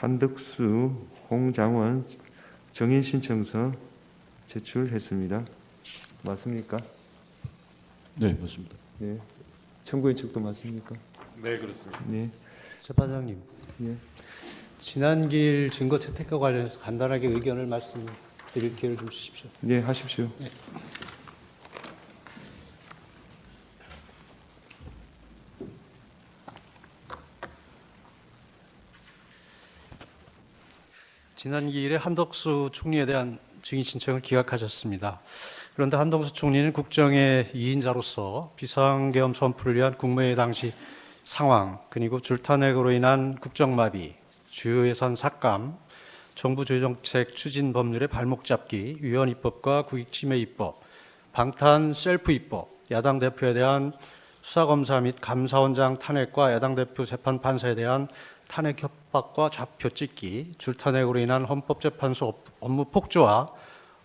한덕수, 홍장원 정인 신청서 제출했습니다. 맞습니까? 네, 맞습니다. 네. 청구인 측도 맞습니까? 네, 그렇습니다. 네. 재판장님, 예. 지난길 증거 채택과 관련해서 간단하게 의견을 말씀드릴 기회를 좀 주십시오. 네, 하십시오. 지난길에 한덕수 총리에 대한 증인 신청을 기각하셨습니다. 그런데 한덕수 총리는 국정의 2인자로서 비상계엄 선포를 위한 국무회의 당시 상황, 그리고 줄탄핵으로 인한 국정마비, 주요 예산 삭감, 정부 조정책 추진 법률의 발목 잡기, 위헌 입법과 국익침해 입법, 방탄 셀프 입법, 야당 대표에 대한 수사검사 및 감사원장 탄핵과 야당 대표 재판 판사에 대한 탄핵 협박과 좌표 찍기, 줄탄핵으로 인한 헌법재판소 업무 폭주와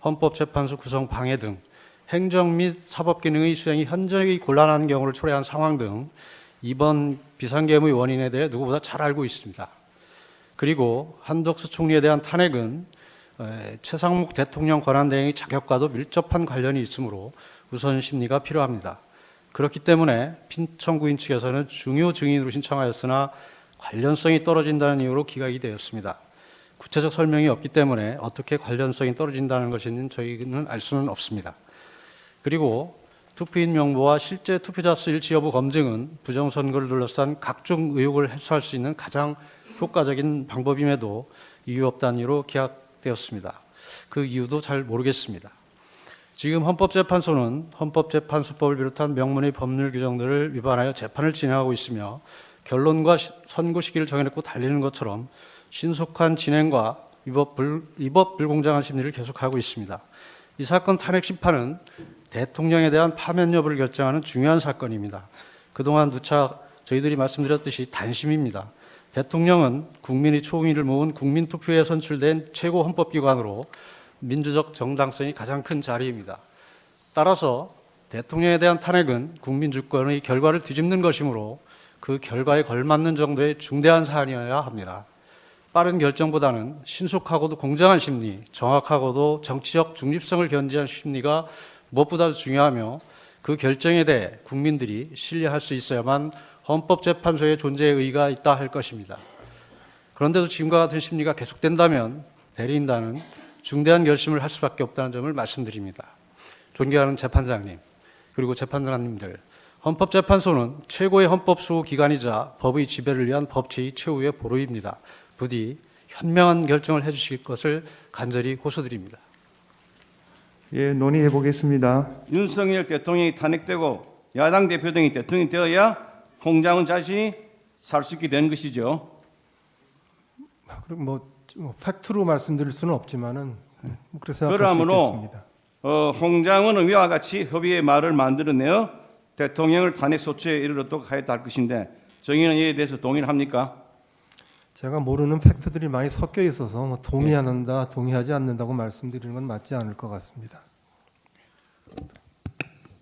헌법재판소 구성 방해 등 행정 및 사법 기능의 수행이 현저히 곤란한 경우를 초래한 상황 등 이번 비상계엄의 원인에 대해 누구보다 잘 알고 있습니다. 그리고 한덕수 총리에 대한 탄핵은 최상목 대통령 권한대행의 자격과도 밀접한 관련이 있으므로 우선 심리가 필요합니다. 그렇기 때문에 피청구인 측에서는 중요 증인으로 신청하였으나 관련성이 떨어진다는 이유로 기각이 되었습니다. 구체적 설명이 없기 때문에 어떻게 관련성이 떨어진다는 것인지 저희는 알 수는 없습니다. 그리고 투표인 명부와 실제 투표자 수 일치 여부 검증은 부정선거를 둘러싼 각종 의혹을 해소할 수 있는 가장 효과적인 방법임에도 이유 없다는 이유로 기각되었습니다. 그 이유도 잘 모르겠습니다. 지금 헌법재판소는 헌법재판소법을 비롯한 명문의 법률 규정들을 위반하여 재판을 진행하고 있으며 결론과 선고 시기를 정해놓고 달리는 것처럼 신속한 진행과 위법 불공정한 심리를 계속하고 있습니다. 이 사건 탄핵 심판은 대통령에 대한 파면 여부를 결정하는 중요한 사건입니다. 그동안 누차 저희들이 말씀드렸듯이 단심입니다. 대통령은 국민의 총의를 모은 국민투표에 선출된 최고 헌법기관으로 민주적 정당성이 가장 큰 자리입니다. 따라서 대통령에 대한 탄핵은 국민주권의 결과를 뒤집는 것이므로 그 결과에 걸맞는 정도의 중대한 사안이어야 합니다. 빠른 결정보다는 신속하고도 공정한 심리, 정확하고도 정치적 중립성을 견지한 심리가 무엇보다도 중요하며 그 결정에 대해 국민들이 신뢰할 수 있어야만 헌법재판소의 존재의 의의가 있다 할 것입니다. 그런데도 지금과 같은 심리가 계속된다면 대리인단은 중대한 결심을 할 수밖에 없다는 점을 말씀드립니다. 존경하는 재판장님, 그리고 재판관님들, 헌법재판소는 최고의 헌법수호 기관이자 법의 지배를 위한 법치의 최후의 보루입니다. 부디 현명한 결정을 해주실 것을 간절히 호소드립니다. 예, 논의해 보겠습니다. 윤석열 대통령이 탄핵되고 야당 대표 등이 대통령이 되어야 홍장원 자신이 살 수 있게 되는 것이죠. 그럼 뭐 팩트로 말씀드릴 수는 없지만은 그래서 그러므로 홍장원은 위와 같이 협의의 말을 만들어내어 대통령을 탄핵 소추에 이르도록 하였다 할 것인데 정의는 이에 대해서 동의를 합니까? 제가 모르는 팩트들이 많이 섞여 있어서 뭐 동의한다, 동의하지 않는다고 말씀드리는 건 맞지 않을 것 같습니다.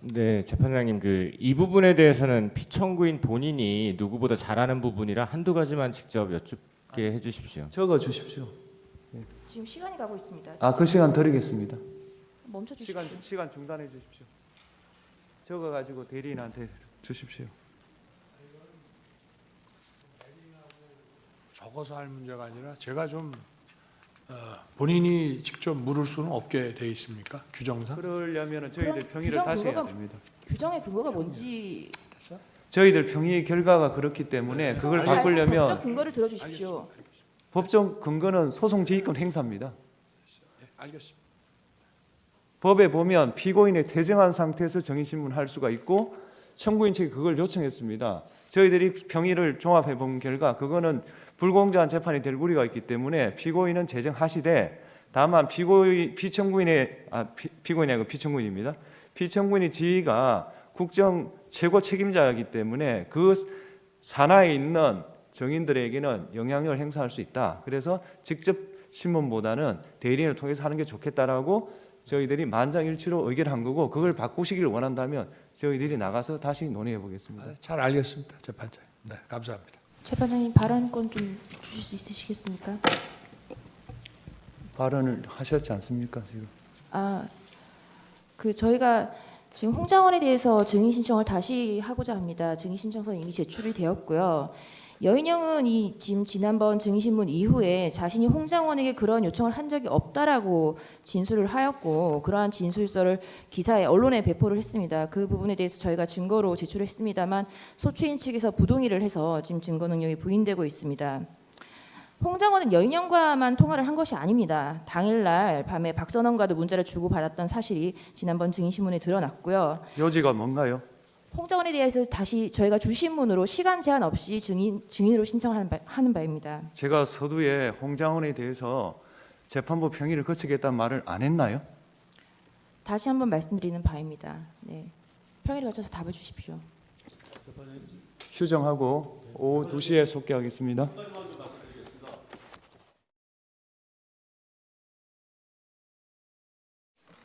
네, 재판장님, 이 부분에 대해서는 피청구인 본인이 누구보다 잘 아는 부분이라 한두 가지만 직접 여쭙게 해주십시오. 적어 주십시오. 지금 시간이 가고 있습니다. 아, 그 시간 드리겠습니다. 멈춰 주십시오. 시간 중단해 주십시오. 적어 가지고 대리인한테 주십시오. 적어서 할 문제가 아니라 제가 좀 본인이 직접 물을 수는 없게 돼 있습니까? 규정상? 그러려면 저희들 평의를 규정 다시 해야 근거가- 됩니다. 규정의 근거가 뭔지 저희들 평의 결과가 그렇기 때문에 그걸 바꾸려면 법적 근거를 들어주십시오. 법적 근거는 소송 지휘권 행사입니다. 알겠습니다. 법에 보면 피고인의 퇴정한 상태에서 정인신문할 수가 있고 청구인 측이 그걸 요청했습니다. 저희들이 평의를 종합해 본 결과 그거는 불공정한 재판이 될 우려가 있기 때문에 피고인은 재정하시되 다만 피청구인의 지위가 국정 최고 책임자이기 때문에 그 산하에 있는 정인들에게는 영향력을 행사할 수 있다. 그래서 직접 신문보다는 대리인을 통해서 하는 게 좋겠다라고 저희들이 만장일치로 의결한 거고 그걸 바꾸시기를 원한다면 저희들이 나가서 다시 논의해 보겠습니다. 잘 알겠습니다, 재판장. 네, 감사합니다. 재판장님 발언권 좀 주실 수 있으시겠습니까? 발언을 하셨지 않습니까 지금? 저희가 지금 홍장원에 대해서 증인 신청을 다시 하고자 합니다. 증인 신청서는 이미 제출이 되었고요. 여인영은 지금 지난번 증인 신문 이후에 자신이 홍장원에게 그런 요청을 한 적이 없다라고 진술을 하였고, 그러한 진술서를 기사에 언론에 배포를 했습니다. 그 부분에 대해서 저희가 증거로 제출했습니다만 소추인 측에서 부동의를 해서 지금 증거 능력이 부인되고 있습니다. 홍장원은 여인영과만 통화를 한 것이 아닙니다. 당일날 밤에 박선원과도 문자를 주고받았던 사실이 지난번 증인신문에 드러났고요. 요지가 뭔가요? 홍장원에 대해서 다시 저희가 주신문으로 시간 제한 없이 증인으로 신청하는 바입니다. 제가 서두에 홍장원에 대해서 재판부 평의를 거치겠다는 말을 안 했나요? 다시 한번 말씀드리는 바입니다. 네. 평일에 거쳐서 답을 주십시오. 휴정하고 오후 2시에 속개하겠습니다.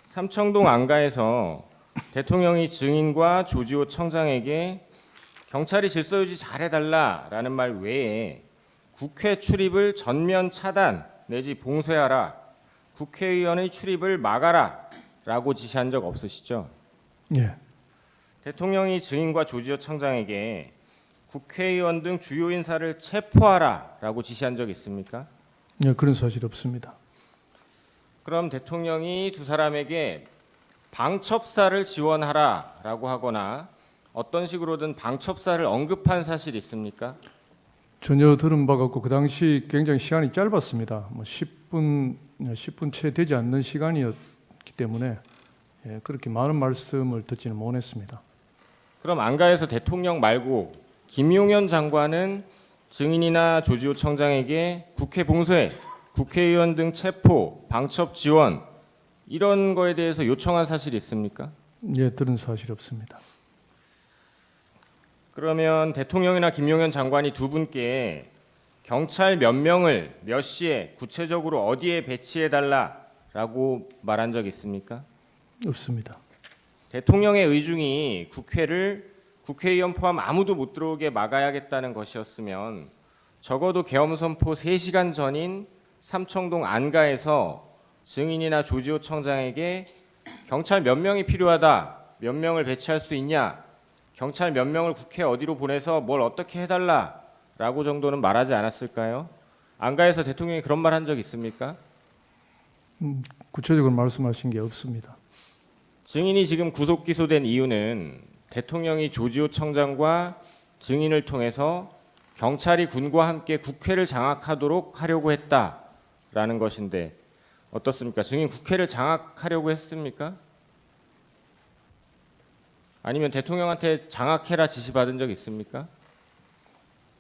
삼청동 안가에서 대통령이 증인과 조지호 청장에게 경찰이 질서 유지 잘해달라라는 말 외에 국회 출입을 전면 차단 내지 봉쇄하라, 국회의원의 출입을 막아라라고 지시한 적 없으시죠? 예. 대통령이 증인과 조지호 청장에게 국회의원 등 주요 인사를 체포하라라고 지시한 적 있습니까? 예, 그런 사실 없습니다. 그럼 대통령이 두 사람에게 방첩사를 지원하라라고 하거나 어떤 식으로든 방첩사를 언급한 사실이 있습니까? 전혀 들은 바가 없고 그 당시 굉장히 시간이 짧았습니다. 10분 채 되지 않는 시간이었기 때문에 그렇게 많은 말씀을 듣지는 못했습니다. 그럼 안가에서 대통령 말고 김용현 장관은 증인이나 조지호 청장에게 국회 봉쇄, 국회의원 등 체포, 방첩 지원 이런 거에 대해서 요청한 사실이 있습니까? 예, 들은 사실 없습니다. 그러면 대통령이나 김용현 장관이 두 분께 경찰 몇 명을 몇 시에 구체적으로 어디에 배치해 달라라고 말한 적 있습니까? 없습니다. 대통령의 의중이 국회의원 포함 아무도 못 들어오게 막아야겠다는 것이었으면 적어도 계엄 선포 3시간 전인 삼청동 안가에서 증인이나 조지호 청장에게 경찰 몇 명이 필요하다, 몇 명을 배치할 수 있냐, 경찰 몇 명을 국회 어디로 보내서 뭘 어떻게 해달라라고 정도는 말하지 않았을까요? 안가에서 대통령이 그런 말 한 적 있습니까? 구체적으로 말씀하신 게 없습니다. 증인이 지금 구속 기소된 이유는 대통령이 조지호 청장과 증인을 통해서 경찰이 군과 함께 국회를 장악하도록 하려고 했다라는 것인데 어떻습니까? 증인 국회를 장악하려고 했습니까? 아니면 대통령한테 장악해라 지시받은 적 있습니까?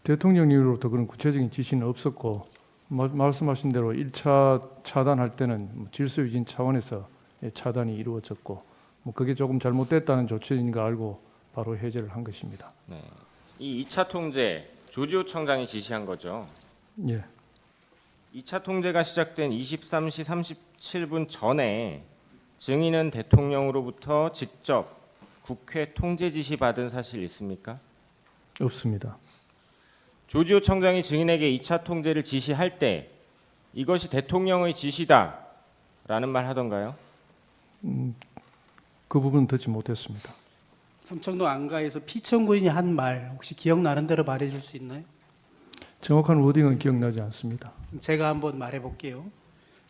대통령으로부터 그런 구체적인 지시는 없었고 말씀하신 대로 1차 차단할 때는 질서 유진 차원에서 차단이 이루어졌고 그게 조금 잘못됐다는 조치인 거 알고 바로 해제를 한 것입니다. 네. 이 2차 통제 조지호 청장이 지시한 거죠. 예. 2차 통제가 시작된 23시 37분 전에 증인은 대통령으로부터 직접 국회 통제 지시 받은 사실 있습니까? 없습니다. 조지호 청장이 증인에게 2차 통제를 지시할 때 이것이 대통령의 지시다라는 말 하던가요? 그 부분은 듣지 못했습니다. 삼청동 안가에서 피청구인이 한 말 혹시 기억나는 대로 말해줄 수 있나요? 정확한 워딩은 기억나지 않습니다. 제가 한번 말해볼게요.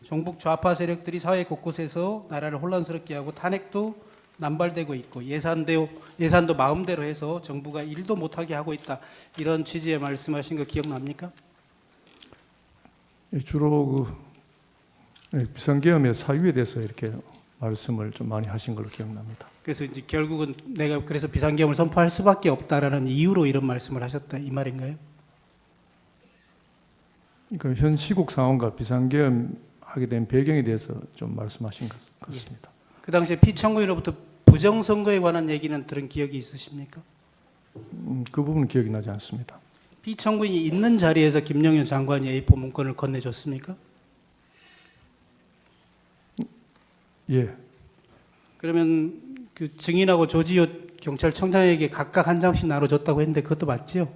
종북 좌파 세력들이 사회 곳곳에서 나라를 혼란스럽게 하고 탄핵도 남발되고 있고 예산도 마음대로 해서 정부가 일도 못하게 하고 있다. 이런 취지의 말씀하신 거 기억납니까? 주로 비상계엄의 사유에 대해서 이렇게 말씀을 좀 많이 하신 걸로 기억납니다. 그래서 이제 결국은 내가 그래서 비상계엄을 선포할 수밖에 없다라는 이유로 이런 말씀을 하셨다 이 말인가요? 그러니까 현 시국 상황과 비상계엄 하게 된 배경에 대해서 좀 말씀하신 것 같습니다. 그 당시에 피청구인으로부터 부정선거에 관한 얘기는 들은 기억이 있으십니까? 그 부분은 기억이 나지 않습니다. 피청구인이 있는 자리에서 김영현 장관이 A4 문건을 건네줬습니까? 예. 그러면 그 증인하고 조지호 경찰청장에게 각각 한 장씩 나눠줬다고 했는데 그것도 맞지요?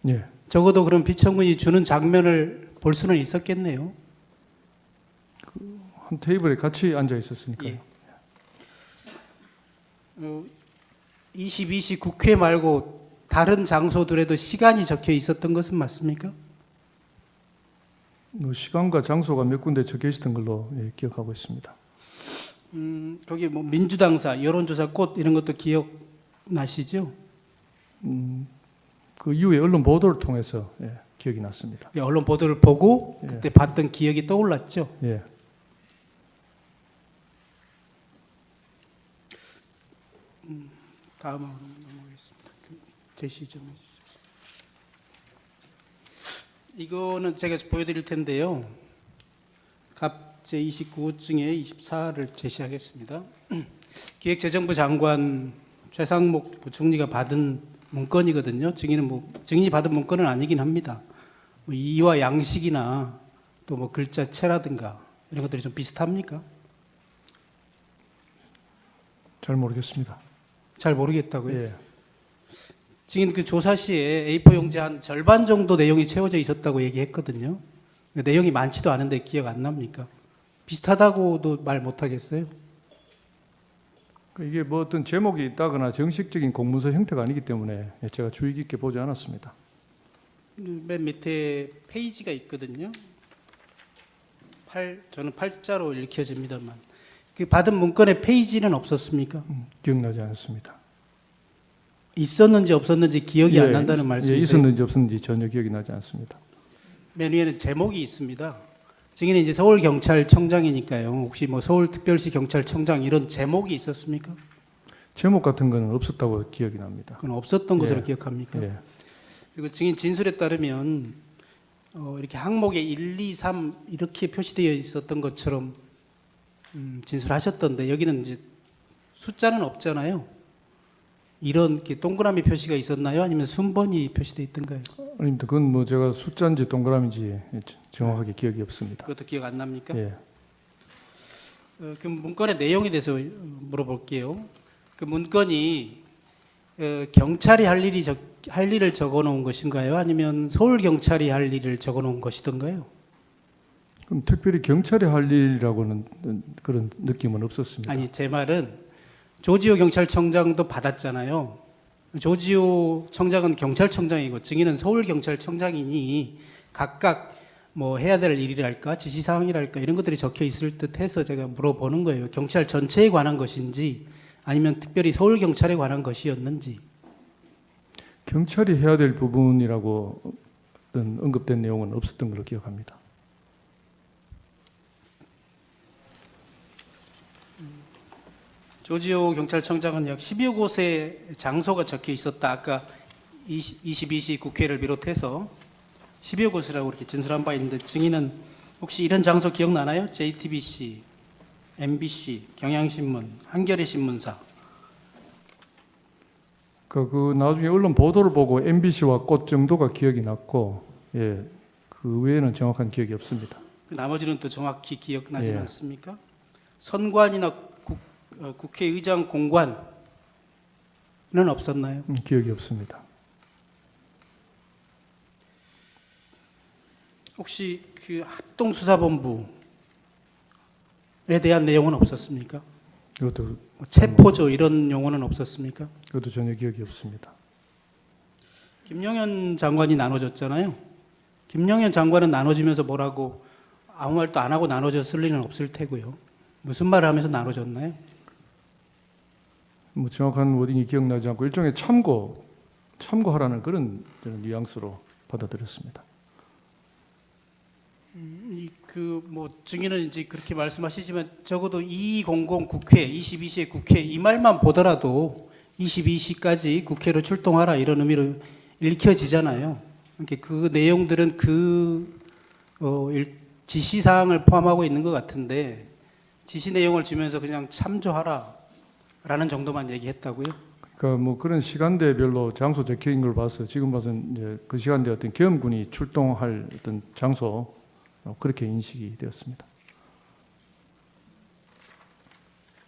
예. 적어도 그런 피청군이 주는 장면을 볼 수는 있었겠네요. 한 테이블에 같이 앉아 있었으니까요. 예. 22시 국회 말고 다른 장소들에도 시간이 적혀 있었던 것은 맞습니까? 뭐 시간과 장소가 몇 군데 적혀 있었던 걸로 기억하고 있습니다. 거기 뭐 민주당사, 여론조사 꽃 이런 것도 기억나시죠? 그 이후에 언론 보도를 통해서 기억이 났습니다. 예, 언론 보도를 보고 예. 그때 봤던 기억이 떠올랐죠. 예. 다음으로 넘어가겠습니다. 제시 좀 해주십시오. 이거는 제가 보여드릴 텐데요. 갑 제29호 중에 24를 제시하겠습니다. 기획재정부 장관 최상목 부총리가 받은 문건이거든요. 증인이 받은 문건은 아니긴 합니다. 뭐 이와 양식이나 또 뭐 글자체라든가 이런 것들이 좀 비슷합니까? 잘 모르겠습니다. 잘 모르겠다고요. 예. 증인 그 조사 시에 A4 용지 한 절반 정도 내용이 채워져 있었다고 얘기했거든요. 내용이 많지도 않은데 기억 안 납니까? 비슷하다고도 말 못하겠어요. 이게 뭐 어떤 제목이 있다거나 정식적인 공문서 형태가 아니기 때문에 제가 주의 깊게 보지 않았습니다. 맨 밑에 페이지가 있거든요. 저는 8자로 읽혀집니다만 그 받은 문건에 페이지는 없었습니까? 기억나지 않습니다. 있었는지 없었는지 기억이 안 난다는 말씀이세요? 있었는지 없었는지 전혀 기억이 나지 않습니다. 맨 위에는 제목이 있습니다. 증인은 이제 서울경찰청장이니까요. 혹시 뭐 서울특별시 경찰청장 이런 제목이 있었습니까? 제목 같은 거는 없었다고 기억이 납니다. 그건 없었던 것으로 예. 기억합니까? 예. 그리고 증인 진술에 따르면 이렇게 항목에 1, 2, 3 이렇게 표시되어 있었던 것처럼 진술하셨던데 여기는 이제 숫자는 없잖아요. 이런 이렇게 동그라미 표시가 있었나요? 아니면 순번이 표시되어 있던가요? 아닙니다. 그건 뭐 제가 숫자인지 동그라미인지 정확하게 기억이 없습니다. 그것도 기억 안 납니까? 예. 그 문건의 내용에 대해서 물어볼게요. 그 문건이 경찰이 할 일을 적어놓은 것인가요? 아니면 서울 경찰이 할 일을 적어놓은 것이던가요? 그럼 특별히 경찰이 할 일이라고는 그런 느낌은 없었습니다. 아니 제 말은 조지호 경찰청장도 받았잖아요. 조지호 청장은 경찰청장이고 증인은 서울 경찰청장이니 각각 뭐 해야 될 일이랄까 지시사항이랄까 이런 것들이 적혀 있을 듯해서 제가 물어보는 거예요. 경찰 전체에 관한 것인지 아니면 특별히 서울 경찰에 관한 것이었는지. 경찰이 해야 될 부분이라고 어떤 언급된 내용은 없었던 걸로 기억합니다. 조지호 경찰청장은 약 10여 곳의 장소가 적혀 있었다. 아까 22시 국회를 비롯해서 10여 곳이라고 이렇게 진술한 바 있는데 증인은 혹시 이런 장소 기억나나요? JTBC, MBC, 경향신문, 한겨레 신문사. 그 나중에 언론 보도를 보고 MBC와 꽃 정도가 기억이 났고, 예, 그 외에는 정확한 기억이 없습니다. 그 나머지는 또 정확히 기억나지 예. 않습니까? 선관이나 국회의장 공관은 없었나요? 기억이 없습니다. 혹시 그 합동수사본부에 대한 내용은 없었습니까? 이것도 뭐 체포조 이런 용어는 없었습니까? 그것도 전혀 기억이 없습니다. 김용현 장관이 나눠줬잖아요. 김용현 장관은 나눠주면서 뭐라고 아무 말도 안 하고 나눠줬을 리는 없을 테고요. 무슨 말을 하면서 나눠줬나요? 뭐 정확한 워딩이 기억나지 않고 일종의 참고하라는 그런 저는 뉘앙스로 받아들였습니다. 뭐 증인은 이제 그렇게 말씀하시지만 적어도 2200 국회, 22시의 국회 이 말만 보더라도 22시까지 국회로 출동하라 이런 의미로 읽혀지잖아요. 그러니까 그 내용들은 지시 사항을 포함하고 있는 것 같은데 지시 내용을 주면서 그냥 참조하라라는 정도만 얘기했다고요? 그러니까 뭐 그런 시간대별로 장소 적혀 있는 걸 봐서 지금 봐서는 이제 그 시간대 어떤 계엄군이 출동할 어떤 장소 그렇게 인식이 되었습니다.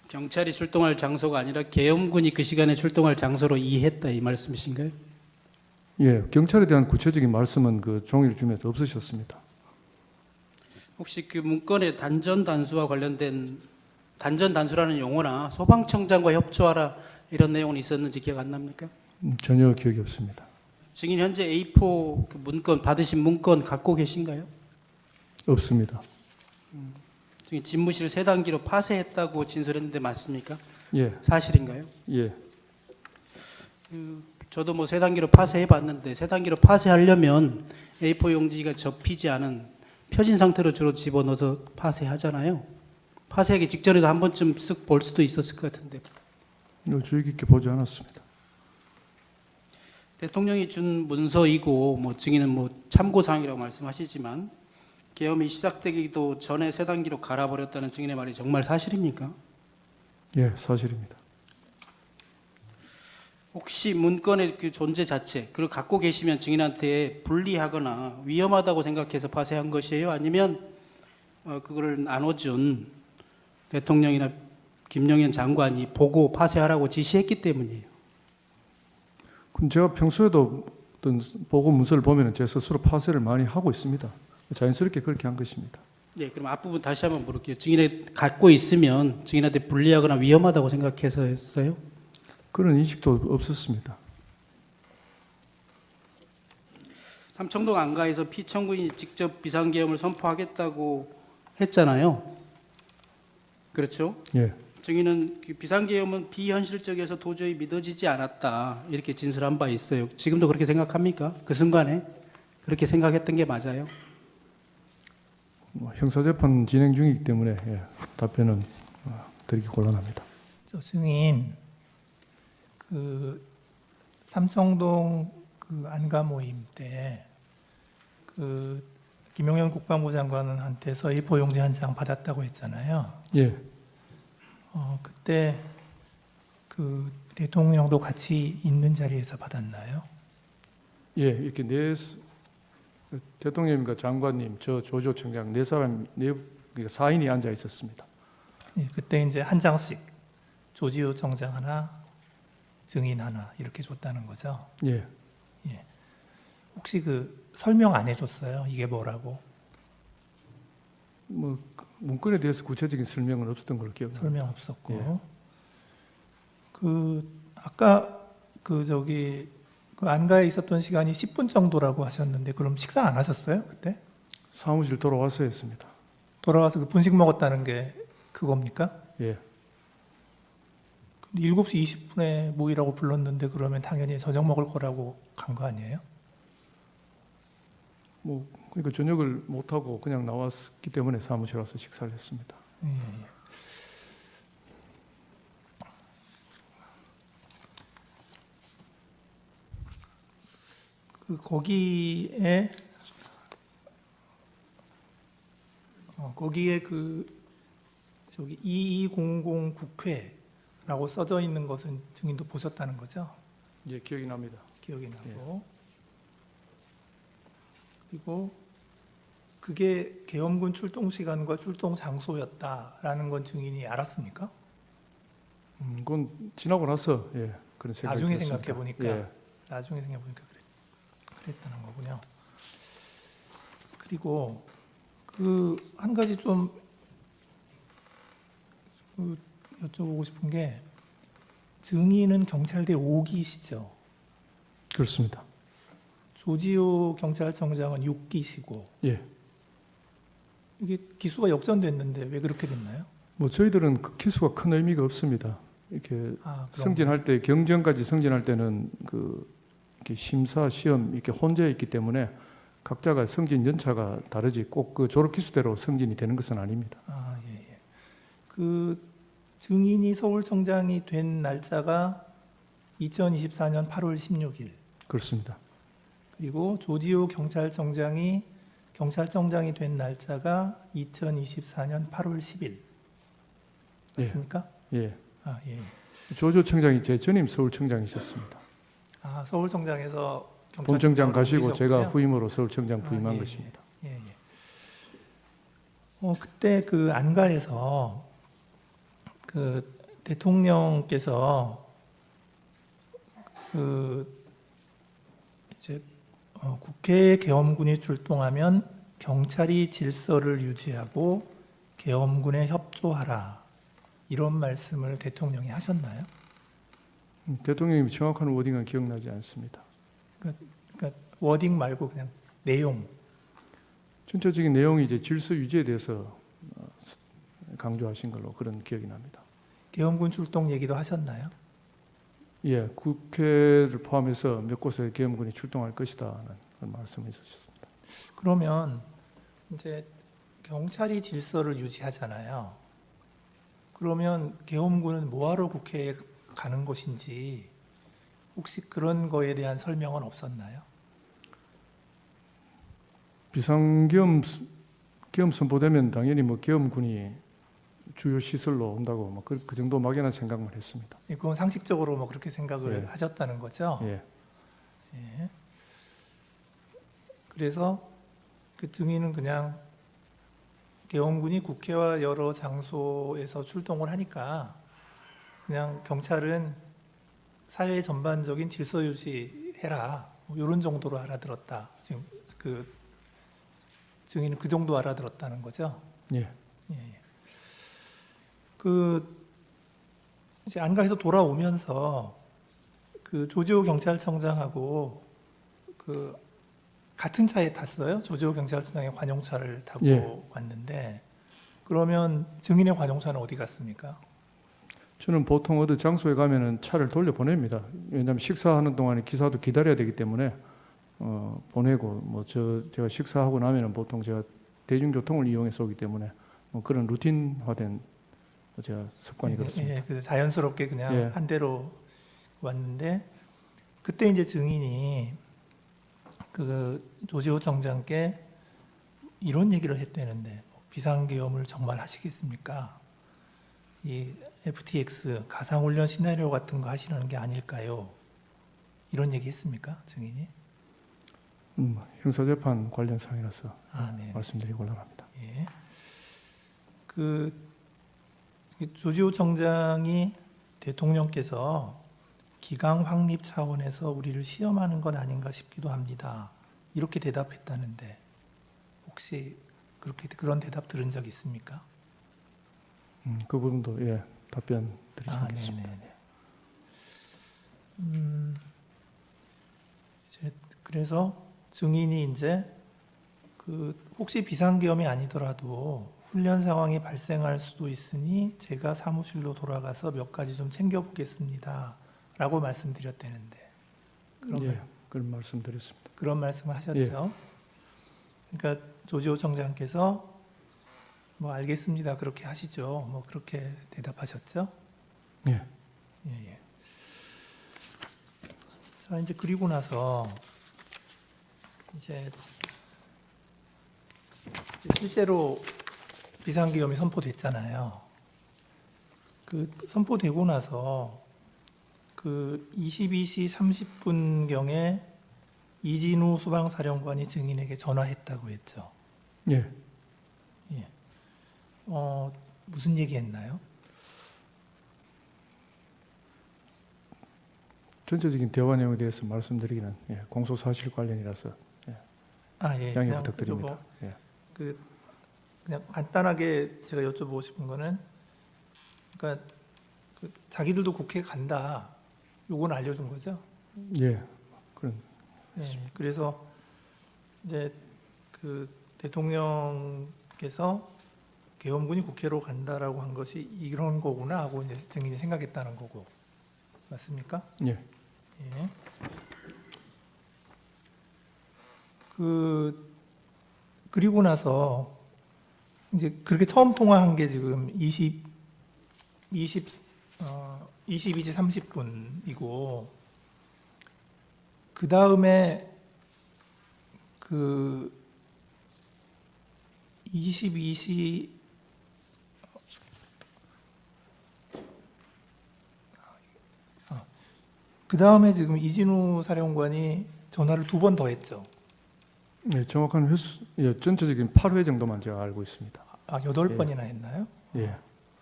경찰이 출동할 장소가 아니라 계엄군이 그 시간에 출동할 장소로 이해했다 이 말씀이신가요? 예, 경찰에 대한 구체적인 말씀은 그 종이를 주면서 없으셨습니다. 혹시 그 문건에 단전 단수와 관련된 단전 단수라는 용어나 소방청장과 협조하라 이런 내용은 있었는지 기억 안 납니까? 전혀 기억이 없습니다. 증인 현재 A4 그 문건 받으신 문건 갖고 계신가요? 없습니다. 증인 집무실 세 단기로 파쇄했다고 진술했는데 맞습니까? 예, 사실인가요? 예. 저도 뭐 세 단기로 파쇄해봤는데 세 단기로 파쇄하려면 A4 용지가 접히지 않은 펴진 상태로 주로 집어넣어서 파쇄하잖아요. 파쇄하기 직전에도 한 번쯤 쓱 볼 수도 있었을 것 같은데 주의 깊게 보지 않았습니다. 대통령이 준 문서이고 뭐 증인은 뭐 참고사항이라고 말씀하시지만 계엄이 시작되기도 전에 세 단기로 갈아버렸다는 증인의 말이 정말 사실입니까? 예, 사실입니다. 혹시 문건의 그 존재 자체, 그걸 갖고 계시면 증인한테 불리하거나 위험하다고 생각해서 파쇄한 것이에요? 아니면 그거를 나눠준 대통령이나 김용현 장관이 보고 파쇄하라고 지시했기 때문이에요? 그럼 제가 평소에도 어떤 보고 문서를 보면 제 스스로 파쇄를 많이 하고 있습니다. 자연스럽게 그렇게 한 것입니다. 네, 그럼 앞부분 다시 한번 물을게요. 증인이 갖고 있으면 증인한테 불리하거나 위험하다고 생각해서 했어요? 그런 인식도 없었습니다. 삼청동 안가에서 피청구인이 직접 비상계엄을 선포하겠다고 했잖아요. 그렇죠? 예, 증인은 그 비상계엄은 비현실적이어서 도저히 믿어지지 않았다 이렇게 진술한 바 있어요. 지금도 그렇게 생각합니까? 그 순간에 그렇게 생각했던 게 맞아요? 형사재판 진행 중이기 때문에 예, 답변은 드리기 곤란합니다. 저 증인 그 삼청동 그 안가 모임 때 그 김용현 국방부 장관한테서 A4 용지 한 장 받았다고 했잖아요. 예, 그때 그 대통령도 같이 있는 자리에서 받았나요? 예, 이렇게 대통령님과 장관님, 저 조조 청장 네 사람 그러니까 4인이 앉아 있었습니다. 예, 그때 이제 한 장씩 조지호 청장 하나, 증인 하나 이렇게 줬다는 거죠. 예, 혹시 그 설명 안 해줬어요? 이게 뭐라고? 뭐 문건에 대해서 구체적인 설명은 없었던 걸로 기억합니다. 설명 없었고. 예. 그 아까 그 저기 그 안가에 있었던 시간이 10분 정도라고 하셨는데 그럼 식사 안 하셨어요? 그때? 사무실 돌아와서 했습니다. 돌아와서 그 분식 먹었다는 게 그겁니까? 예, 7시 20분에 모이라고 불렀는데 그러면 당연히 저녁 먹을 거라고 간 거 아니에요? 뭐 그러니까 저녁을 못 하고 그냥 나왔기 때문에 사무실 와서 식사를 했습니다. 그 거기에 그 저기 2200 국회라고 써져 있는 것은 증인도 보셨다는 거죠? 예, 기억이 납니다. 기억이 나고. 그리고 그게 계엄군 출동 시간과 출동 장소였다라는 건 증인이 알았습니까? 그건 지나고 나서 예, 그런 생각이 나중에 들었습니다. 생각해 보니까 예, 나중에 생각해 보니까 그랬다는 거군요. 그리고 그 한 가지 좀 여쭤보고 싶은 게 증인은 경찰대 5기시죠. 그렇습니다. 조지호 경찰청장은 6기시고 예, 이게 기수가 역전됐는데 왜 그렇게 됐나요? 뭐 저희들은 그 기수가 큰 의미가 없습니다. 이렇게 그런 승진할 때 경정까지 승진할 때는 그 이렇게 심사 시험 이렇게 혼재해 있기 때문에 각자가 승진 연차가 다르지 꼭 그 졸업 기수대로 승진이 되는 것은 아닙니다. 예. 그 증인이 서울청장이 된 날짜가 2024년 8월 16일. 그렇습니다. 그리고 조지호 경찰청장이 된 날짜가 2024년 8월 10일. 맞습니까? 예, 예. 조조 청장이 제 전임 서울청장이셨습니다. 서울청장에서 본청장 가시고 제가 옮기셨고요. 후임으로 서울청장 부임한 예. 것입니다. 예. 그때 그 안가에서 그 대통령께서 그 이제 국회에 계엄군이 출동하면 경찰이 질서를 유지하고 계엄군에 협조하라 이런 말씀을 대통령이 하셨나요? 대통령이 정확한 워딩은 기억나지 않습니다. 그러니까 워딩 말고 그냥 내용. 전체적인 내용이 이제 질서 유지에 대해서 강조하신 걸로 그런 기억이 납니다. 계엄군 출동 얘기도 하셨나요? 예, 국회를 포함해서 몇 곳에 계엄군이 출동할 것이다는 그런 말씀이 있으셨습니다. 그러면 이제 경찰이 질서를 유지하잖아요. 그러면 계엄군은 뭐하러 국회에 가는 것인지 혹시 그런 거에 대한 설명은 없었나요? 비상계엄 선포되면 당연히 뭐 계엄군이 주요 시설로 온다고 뭐 그 정도 막연한 생각만 했습니다. 그건 상식적으로 뭐 그렇게 생각을 예. 하셨다는 거죠. 예, 예. 그래서 그 증인은 그냥 계엄군이 국회와 여러 장소에서 출동을 하니까 그냥 경찰은 사회 전반적인 질서 유지해라 뭐 이런 정도로 알아들었다. 지금 그 증인은 그 정도 알아들었다는 거죠. 예, 그 이제 안가에서 돌아오면서 그 조지호 경찰청장하고 그 같은 차에 탔어요. 조지호 경찰청장의 관용차를 타고 예. 왔는데 그러면 증인의 관용차는 어디 갔습니까? 저는 보통 어디 장소에 가면은 차를 돌려 보냅니다. 왜냐하면 식사하는 동안에 기사도 기다려야 되기 때문에 보내고 뭐 제가 식사하고 나면은 보통 제가 대중교통을 이용해서 오기 때문에 뭐 그런 루틴화된 제가 습관이 그렇습니다. 예, 그래서 자연스럽게 그냥 예. 한 대로 왔는데 그때 이제 증인이 그 조지호 청장께 이런 얘기를 했다는데 비상계엄을 정말 하시겠습니까? 이 FTX 가상훈련 시나리오 같은 거 하시는 게 아닐까요? 이런 얘기 했습니까? 증인이? 형사재판 관련 사항이라서 네. 말씀드리기 곤란합니다. 예. 그 조지호 청장이 대통령께서 기강 확립 차원에서 우리를 시험하는 건 아닌가 싶기도 합니다. 이렇게 대답했다는데 혹시 그런 대답 들은 적 있습니까? 그 부분도 예 답변 드리지 않겠습니다. 이제 그래서 증인이 이제 그 혹시 비상계엄이 아니더라도 훈련 상황이 발생할 수도 있으니 제가 사무실로 돌아가서 몇 가지 좀 챙겨보겠습니다라고 말씀드렸다는데 예, 그런 말씀드렸습니다. 그런 말씀을 하셨죠. 그러니까 조지호 청장께서 뭐 알겠습니다 그렇게 하시죠. 뭐 그렇게 대답하셨죠. 예, 예. 자 이제 그리고 나서 이제 실제로 비상계엄이 선포됐잖아요. 그 선포되고 나서 그 22시 30분경에 이진우 수방사령관이 증인에게 전화했다고 했죠. 예. 무슨 얘기했나요? 전체적인 대화 내용에 대해서 말씀드리기는 공소 사실 관련이라서 예. 양해 그냥 부탁드립니다. 예. 그냥 간단하게 제가 여쭤보고 싶은 거는, 그러니까 자기들도 국회에 간다. 요건 알려준 거죠. 예, 그런. 예. 그래서 이제 그 대통령께서 계엄군이 국회로 간다라고 한 것이 이런 거구나 하고 이제 증인이 생각했다는 거고, 맞습니까? 예. 예. 그리고 나서 이제 그렇게 처음 통화한 게 지금 22시 30분이고 그 다음에 그 22시 그 다음에 지금 이진우 사령관이 전화를 2번 더 했죠. 네, 정확한 횟수, 전체적인 8회 정도만 제가 알고 있습니다. 8번이나 했나요? 예.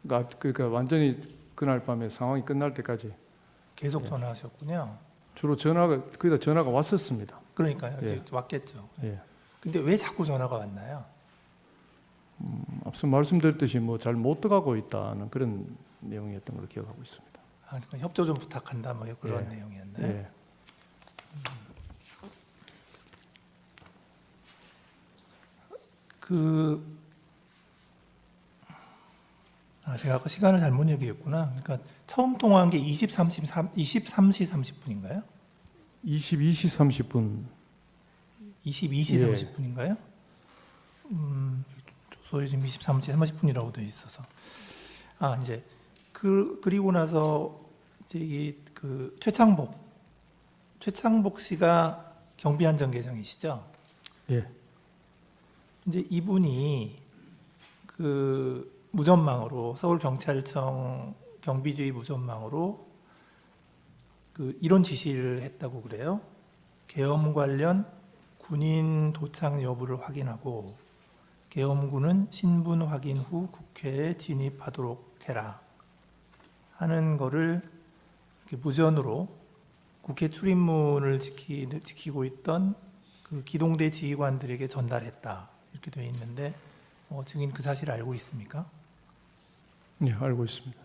그러니까 완전히 그날 밤에 상황이 끝날 때까지 계속 전화하셨군요. 주로 거기다 전화가 왔었습니다. 그러니까요. 예. 이제 왔겠죠. 예. 근데 왜 자꾸 전화가 왔나요? 앞서 말씀드렸듯이 뭐 잘 못 들어가고 있다는 그런 내용이었던 걸로 기억하고 있습니다. 아, 그러니까 협조 좀 부탁한다 뭐 그런 예. 내용이었나요? 예. 제가 아까 시간을 잘못 얘기했구나. 그러니까 처음 통화한 게 23시 30분인가요? 22시 30분. 22시 예. 30분인가요? 조서에 지금 23시 30분이라고 되어 있어서. 이제 그리고 나서 이제 그 최창복 씨가 경비안전계장이시죠? 예. 이제 이분이 그 무전망으로 서울경찰청 경비주의 무전망으로 그 이런 지시를 했다고 그래요. 계엄 관련 군인 도착 여부를 확인하고 계엄군은 신분 확인 후 국회에 진입하도록 해라 하는 거를 이렇게 무전으로 국회 출입문을 지키고 있던 그 기동대 지휘관들에게 전달했다 이렇게 되어 있는데 증인 그 사실 알고 있습니까? 네, 알고 있습니다.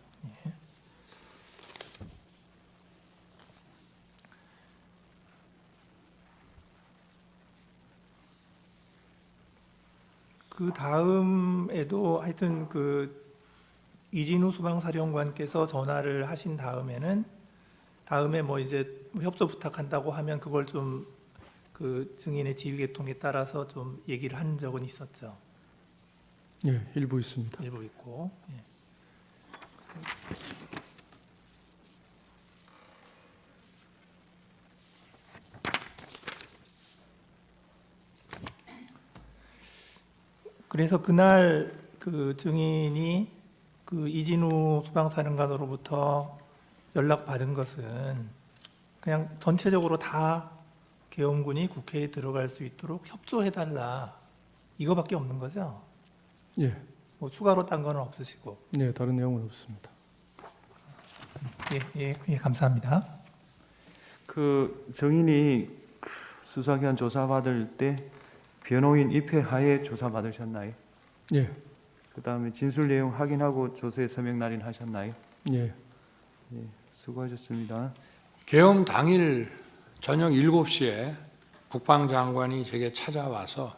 그 다음에도 하여튼 그 이진우 수방사령관께서 전화를 하신 다음에 뭐 이제 협조 부탁한다고 하면 그걸 좀 그 증인의 지휘 계통에 따라서 좀 얘기를 한 적은 있었죠. 예, 일부 있습니다. 일부 있고. 예. 그래서 그날 그 증인이 그 이진우 수방사령관으로부터 연락 받은 것은 그냥 전체적으로 다 계엄군이 국회에 들어갈 수 있도록 협조해달라 이거밖에 없는 거죠. 예. 뭐 추가로 딴 거는 없으시고. 네, 다른 내용은 없습니다. 예, 감사합니다. 그 증인이 수사기관 조사받을 때 변호인 입회하에 조사받으셨나요? 예. 그다음에 진술 내용 확인하고 조서에 서명 날인하셨나요? 예. 수고하셨습니다. 계엄 당일 저녁 7시에 국방장관이 제게 찾아와서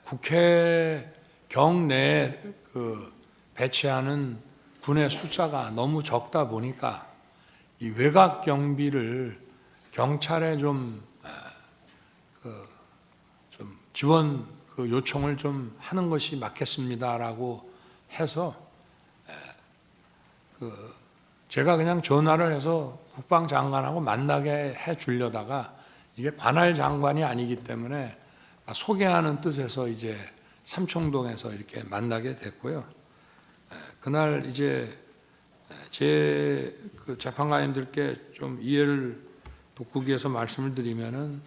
국회 경내에 그 배치하는 군의 숫자가 너무 적다 보니까 이 외곽 경비를 경찰에 좀 지원 요청을 좀 하는 것이 맞겠습니다라고 해서 제가 그냥 전화를 해서 국방장관하고 만나게 해 주려다가 이게 관할 장관이 아니기 때문에 소개하는 뜻에서 이제 삼청동에서 이렇게 만나게 됐고요. 그날 이제 제 그 재판관님들께 좀 이해를 돕기 위해서 말씀을 드리면은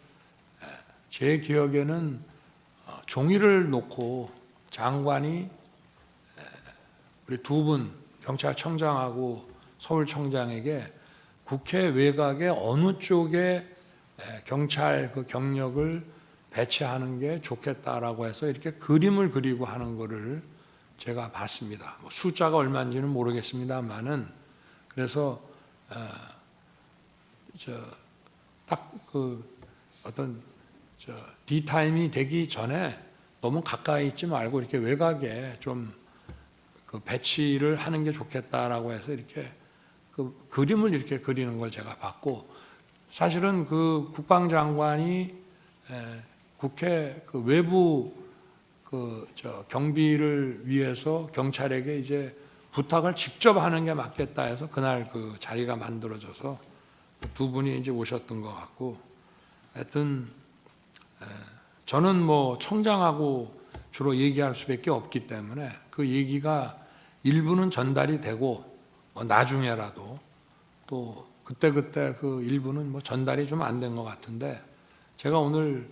제 기억에는 종이를 놓고 장관이 우리 두 분 경찰청장하고 서울청장에게 국회 외곽에 어느 쪽에 경찰 그 경력을 배치하는 게 좋겠다라고 해서 이렇게 그림을 그리고 하는 거를 제가 봤습니다. 뭐 숫자가 얼마인지는 모르겠습니다만은 그래서 딱 그 어떤 디타임이 되기 전에 너무 가까이 있지 말고 이렇게 외곽에 좀 그 배치를 하는 게 좋겠다라고 해서 이렇게 그 그림을 이렇게 그리는 걸 제가 봤고 사실은 그 국방장관이 국회 그 외부 경비를 위해서 경찰에게 이제 부탁을 직접 하는 게 맞겠다 해서 그날 그 자리가 만들어져서 두 분이 이제 오셨던 것 같고 하여튼 저는 뭐 청장하고 주로 얘기할 수밖에 없기 때문에 그 얘기가 일부는 전달이 되고 뭐 나중에라도 또 그때 그 일부는 뭐 전달이 좀 안 된 것 같은데 제가 오늘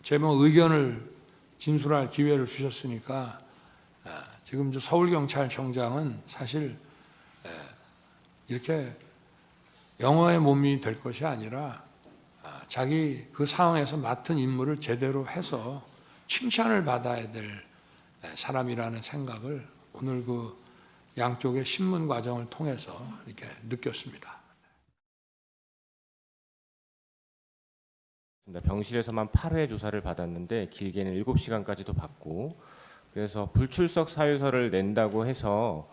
제 뭐 의견을 진술할 기회를 주셨으니까 지금 저 서울경찰청장은 사실 이렇게 영어의 몸이 될 것이 아니라 자기 그 상황에서 맡은 임무를 제대로 해서 칭찬을 받아야 될 사람이라는 생각을 오늘 그 양쪽의 신문 과정을 통해서 이렇게 느꼈습니다. 병실에서만 8회 조사를 받았는데 길게는 7시간까지도 받고, 그래서 불출석 사유서를 낸다고 해서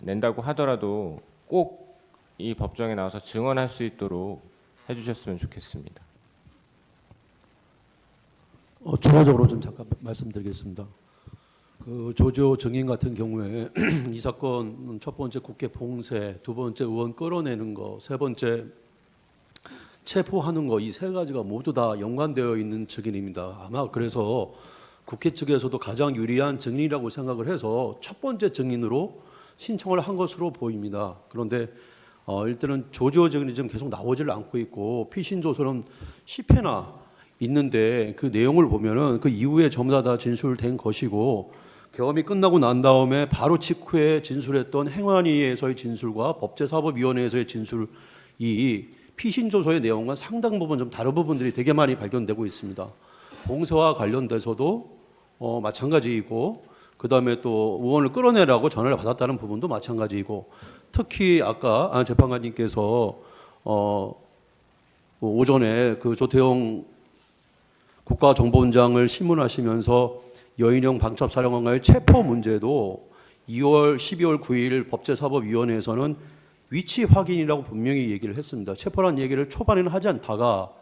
낸다고 하더라도 꼭 이 법정에 나와서 증언할 수 있도록 해주셨으면 좋겠습니다. 추가적으로 좀 잠깐 말씀드리겠습니다. 그 조지호 증인 같은 경우에 이 사건 첫 번째 국회 봉쇄, 두 번째 의원 끌어내는 거, 세 번째 체포하는 거, 이 세 가지가 모두 다 연관되어 있는 증인입니다. 아마 그래서 국회 측에서도 가장 유리한 증인이라고 생각을 해서 첫 번째 증인으로 신청을 한 것으로 보입니다. 그런데 일단은 조지호 증인이 지금 계속 나오질 않고 있고 피신 조서는 10회나 있는데 그 내용을 보면은 그 이후에 전부 다 진술된 것이고, 계엄이 끝나고 난 다음에 바로 직후에 진술했던 행안위에서의 진술과 법제사법위원회에서의 진술이 피신 조서의 내용과 상당 부분 좀 다른 부분들이 되게 많이 발견되고 있습니다. 봉쇄와 관련돼서도 마찬가지이고, 그 다음에 또 의원을 끌어내라고 전화를 받았다는 부분도 마찬가지이고, 특히 아까 재판관님께서 오전에 그 조태용 국가정보원장을 신문하시면서 여인형 방첩사령관과의 체포 문제도 12월 9일 법제사법위원회에서는 위치 확인이라고 분명히 얘기를 했습니다. 체포란 얘기를 초반에는 하지 않다가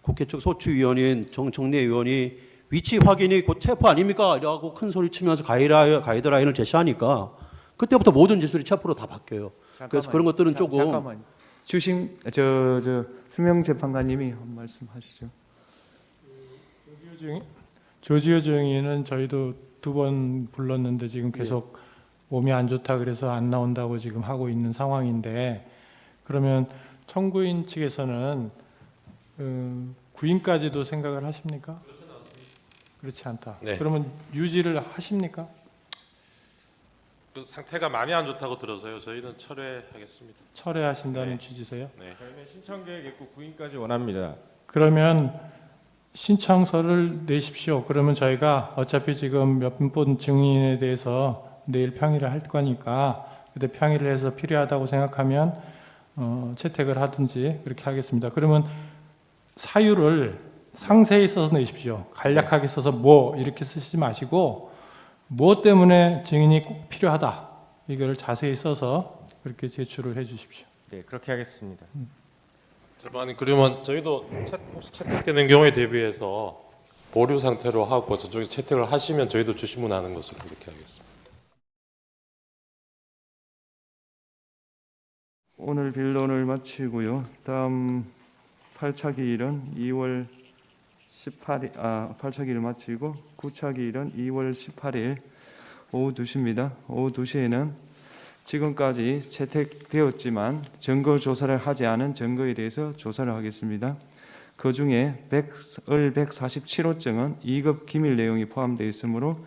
국회 측 소추위원인 정청래 의원이 위치 확인이 곧 체포 아닙니까? 이라고 큰 소리 치면서 가이드라인을 제시하니까 그때부터 모든 진술이 체포로 다 바뀌어요. 그래서 그런 것들은 조금 잠깐만요. 수명 재판관님이 한 말씀 하시죠. 조지호 증인은 저희도 2번 불렀는데 지금 계속 몸이 안 좋다 그래서 안 나온다고 지금 하고 있는 상황인데, 그러면 청구인 측에서는 구인까지도 생각을 하십니까? 그렇지 않다. 네. 그러면 유지를 하십니까? 그 상태가 많이 안 좋다고 들어서요. 저희는 철회하겠습니다. 철회하신다는 취지세요? 네. 저희는 신청 계획 있고 구인까지 원합니다. 그러면 신청서를 내십시오. 그러면 저희가 어차피 지금 몇 분 증인에 대해서 내일 평의를 할 거니까 그때 평의를 해서 필요하다고 생각하면 채택을 하든지 그렇게 하겠습니다. 그러면 사유를 상세히 써서 내십시오. 간략하게 써서 뭐 이렇게 쓰시지 마시고 뭐 때문에 증인이 꼭 필요하다 이거를 자세히 써서 그렇게 제출을 해 주십시오. 네, 그렇게 하겠습니다. 재판관님, 그러면 저희도 혹시 채택되는 경우에 대비해서 보류 상태로 하고 저쪽에 채택을 하시면 저희도 주신문하는 것으로 그렇게 하겠습니다. 오늘 변론을 마치고요. 다음 8차 기일은 2월 18일, 8차 기일을 마치고 9차 기일은 2월 18일 오후 2시입니다. 오후 2시에는 지금까지 채택되었지만 증거 조사를 하지 않은 증거에 대해서 조사를 하겠습니다. 그 중에 147호증은 2급 기밀 내용이 포함되어 있으므로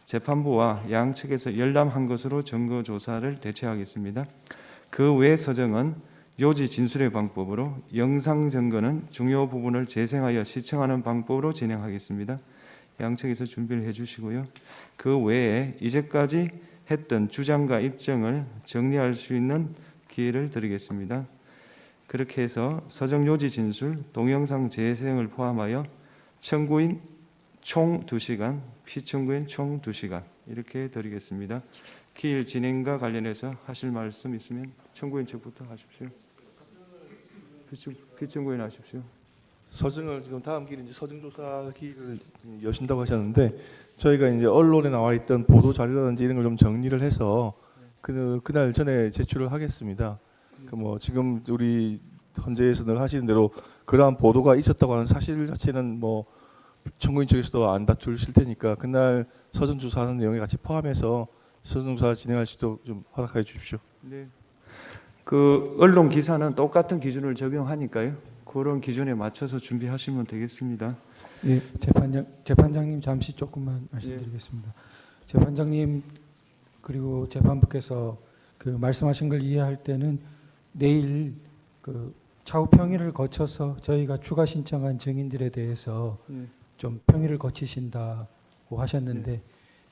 재판부와 양측에서 열람한 것으로 증거 조사를 대체하겠습니다. 그 외 서정은 요지 진술의 방법으로, 영상 증거는 중요 부분을 재생하여 시청하는 방법으로 진행하겠습니다. 양측에서 준비를 해주시고요. 그 외에 이제까지 했던 주장과 입증을 정리할 수 있는 기회를 드리겠습니다. 그렇게 해서 서정 요지 진술, 동영상 재생을 포함하여 청구인 총 2시간, 피청구인 총 2시간 이렇게 드리겠습니다. 기일 진행과 관련해서 하실 말씀 있으면 청구인 측부터 하십시오. 피청구인 하십시오. 서정을 지금 다음 기일은 이제 서정 조사 기일을 여신다고 하셨는데, 저희가 이제 언론에 나와 있던 보도 자료라든지 이런 걸 좀 정리를 해서 그날 전에 제출을 하겠습니다. 그 뭐 지금 우리 헌재에서 늘 하시는 대로 그러한 보도가 있었다고 하는 사실 자체는 뭐 청구인 측에서도 안 다투실 테니까 그날 서정 조사하는 내용에 같이 포함해서 서정 조사 진행할 수 있도록 좀 허락해 주십시오. 네. 그 언론 기사는 똑같은 기준을 적용하니까요. 그런 기준에 맞춰서 준비하시면 되겠습니다. 예, 재판장님 잠시 조금만 말씀드리겠습니다. 재판장님 그리고 재판부께서 그 말씀하신 걸 이해할 때는 내일 그 차후 평의를 거쳐서 저희가 추가 신청한 증인들에 대해서 예. 좀 평의를 거치신다고 하셨는데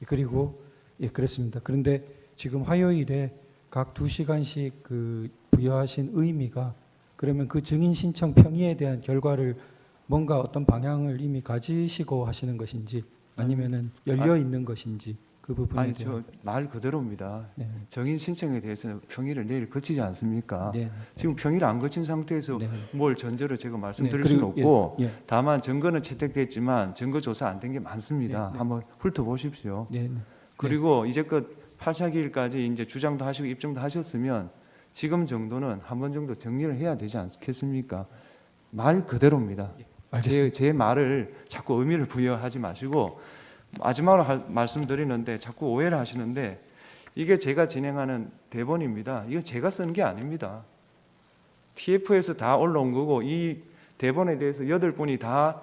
그리고 예 그렇습니다. 그런데 지금 화요일에 각 2시간씩 그 부여하신 의미가 그러면 그 증인 신청 평의에 대한 결과를 뭔가 어떤 방향을 이미 가지시고 하시는 것인지 아니면은 열려 있는 것인지 그 부분에 아니 대한 저 말 그대로입니다. 네. 정인 신청에 대해서는 평의를 내일 거치지 않습니까? 네. 지금 평의를 안 거친 상태에서 네. 뭘 전제로 제가 말씀드릴 네, 수는 그리고 없고 예, 예. 다만 증거는 채택됐지만 증거 조사 안 된 게 많습니다. 네, 네. 한번 훑어보십시오. 네, 네. 그리고 이제껏 8차 기일까지 이제 주장도 하시고 입증도 하셨으면 지금 정도는 한 번 정도 정리를 해야 되지 않겠습니까? 말 그대로입니다. 제 말을 자꾸 의미를 부여하지 마시고 마지막으로 말씀드리는데 자꾸 오해를 하시는데 이게 제가 진행하는 대본입니다. 이거 제가 쓴 게 아닙니다. TF에서 다 올라온 거고 이 대본에 대해서 8분이 다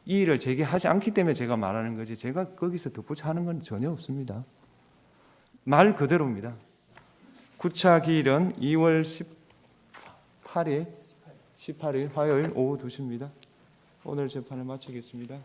이의를 제기하지 않기 때문에 제가 말하는 거지 제가 거기서 덧붙여 하는 건 전혀 없습니다. 말 그대로입니다. 9차 기일은 2월 18일 화요일 오후 2시입니다. 오늘 재판을 마치겠습니다.